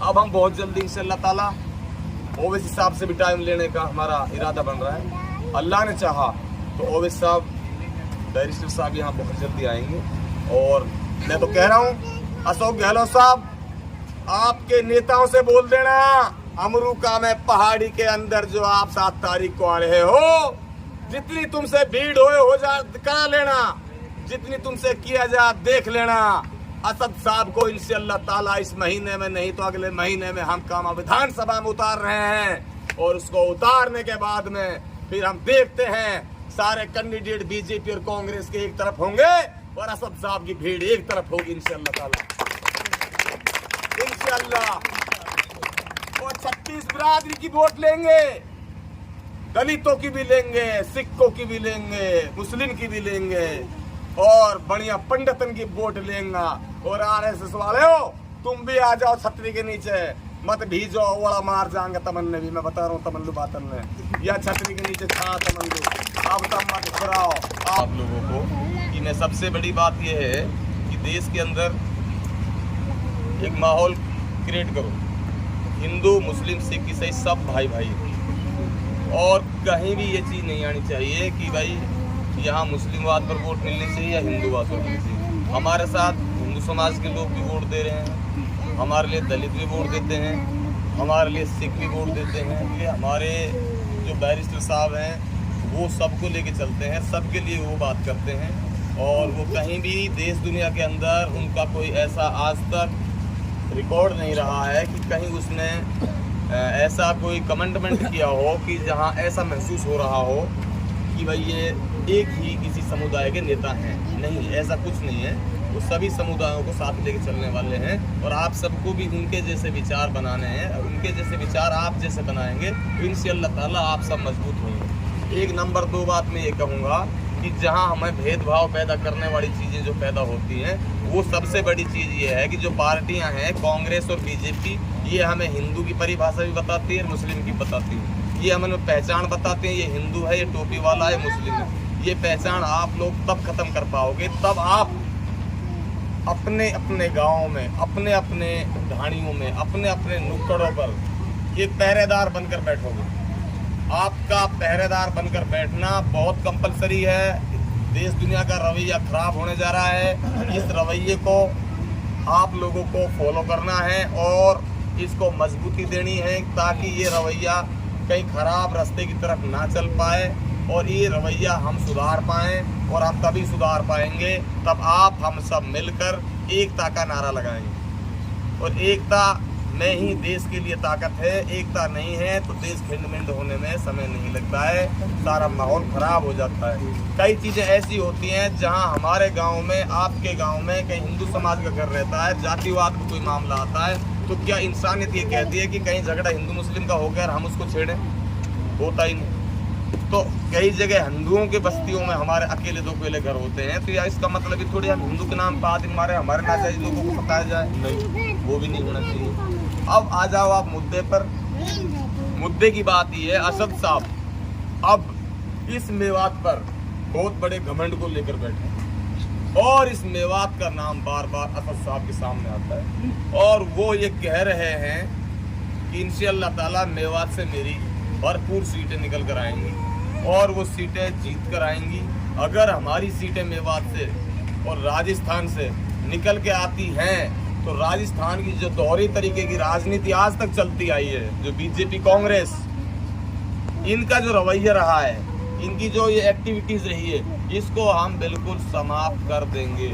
अब हम बहुत जल्दी इंशाअल्लाह ताला ओवैसी साहब से भी टाइम लेने का हमारा इरादा बन रहा है। अल्लाह ने चाहा तो ओवैसी साहब, बैरिस्टर साहब यहाँ बहुत जल्दी आएंगे। और मैं तो कह रहा हूँ अशोक गहलोत साहब, आपके नेताओं से बोल देना अमरूका में पहाड़ी के अंदर जो आप 7 तारीख को आ रहे हो, जितनी तुमसे भीड़ हो जा करा लेना, जितनी तुमसे किया जा देख लेना। असद साहब को इंशाअल्लाह ताला इस महीने में नहीं तो अगले महीने में हम कामा विधानसभा में उतार रहे हैं। और उसको उतारने के बाद में फिर हम देखते हैं सारे कैंडिडेट बीजेपी और कांग्रेस के एक तरफ होंगे और असद साहब की भीड़ एक तरफ होगी इंशाअल्लाह ताला, इंशाअल्लाह। और 36 बिरादरी की वोट लेंगे, दलितों की भी लेंगे, सिखों की भी लेंगे, मुस्लिम की भी लेंगे और बढ़िया पंडितन की वोट लेंगे। और आरएसएस वाले हो, तुम भी आ जाओ छतरी के नीचे, मत भीजो ओड़ा मार जाएंगे तमन्ने भी। मैं बता रहा हूँ तमन्नू बातन में या छतरी के नीचे था तमन्नू, अब तब मत कराओ आप लोगों को। कि मैं सबसे बड़ी बात यह है कि देश के अंदर एक माहौल क्रिएट करो, हिंदू मुस्लिम सिख ईसाई सब भाई भाई। और कहीं भी ये चीज़ नहीं आनी चाहिए कि भाई यहाँ मुस्लिमवाद पर वोट मिलनी चाहिए या हिंदूवाद पर मिलनी चाहिए। हमारे साथ हिंदू समाज के लोग भी वोट दे रहे हैं, हमारे लिए दलित भी वोट देते हैं, हमारे लिए सिख भी वोट देते हैं। ये हमारे जो बैरिस्टर साहब हैं वो सबको लेके चलते हैं, सबके लिए वो बात करते हैं। और वो कहीं भी देश दुनिया के अंदर उनका कोई ऐसा आज तक रिकॉर्ड नहीं रहा है कि कहीं उसने ऐसा कोई कमेंटमेंट किया हो कि जहां ऐसा महसूस हो रहा हो कि भाई ये एक ही किसी समुदाय के नेता हैं। नहीं, ऐसा कुछ नहीं है। वो सभी समुदायों को साथ लेके चलने वाले हैं और आप सबको भी उनके जैसे विचार बनाने हैं। उनके जैसे विचार आप जैसे बनाएंगे तो इंशाअल्लाह ताला आप सब मजबूत होंगे। एक नंबर 2 बात मैं ये कहूँगा कि जहाँ हमें भेदभाव पैदा करने वाली चीज़ें जो पैदा होती हैं, वो सबसे बड़ी चीज़ ये है कि जो पार्टियां हैं कांग्रेस और बीजेपी, ये हमें हिंदू की परिभाषा भी बताती है, मुस्लिम की बताती है। ये हमें पहचान बताते हैं, ये हिंदू है, ये टोपी वाला है, मुस्लिम है। ये पहचान आप लोग तब खत्म कर पाओगे तब आप अपने अपने गाँव में, अपने अपने ढाणियों में, अपने अपने नुक्कड़ों पर एक पहरेदार बनकर बैठोगे। आपका पहरेदार बनकर बैठना बहुत कंपलसरी है। देश दुनिया का रवैया खराब होने जा रहा है। इस रवैये को आप लोगों को फॉलो करना है और इसको मजबूती देनी है ताकि ये रवैया कहीं खराब रास्ते की तरफ ना चल पाए और ये रवैया हम सुधार पाएँ। और हम तभी सुधार पाएंगे तब आप हम सब मिलकर एकता का नारा लगाएंगे। और एकता में ही देश के लिए ताकत है। एकता नहीं है तो देश खिंड-मिंड होने में समय नहीं लगता है, सारा माहौल खराब हो जाता है। कई चीज़ें ऐसी होती हैं जहां हमारे गांव में, आपके गांव में कहीं हिंदू समाज का घर रहता है, जातिवाद का कोई मामला आता है तो क्या इंसानियत ये कहती है कि कहीं झगड़ा हिंदू मुस्लिम का हो गया और हम उसको छेड़ें? होता ही नहीं। तो कई जगह हिंदुओं के बस्तियों में हमारे अकेले 2 अकेले घर होते हैं, तो या इसका मतलब ही थोड़ी हम हिंदू के नाम पर आदमी मारे, हमारे नाजायज लोगों को बताया जाए, नहीं, वो भी नहीं होना चाहिए। अब आ जाओ आप मुद्दे पर। मुद्दे की बात ये है, असद साहब अब इस मेवात पर बहुत बड़े घमंड को लेकर बैठे और इस मेवात का नाम बार बार असद साहब के सामने आता है और वो ये कह रहे हैं कि इंशाअल्लाह ताला मेवात से मेरी भरपूर सीटें निकल कर आएंगी और वो सीटें जीत कर आएंगी। अगर हमारी सीटें मेवात से और राजस्थान से निकल के आती हैं तो राजस्थान की जो दोहरी तरीके की राजनीति आज तक चलती आई है, जो बीजेपी कांग्रेस, इनका जो रवैया रहा है, इनकी जो ये एक्टिविटीज रही है, इसको हम बिल्कुल समाप्त कर देंगे।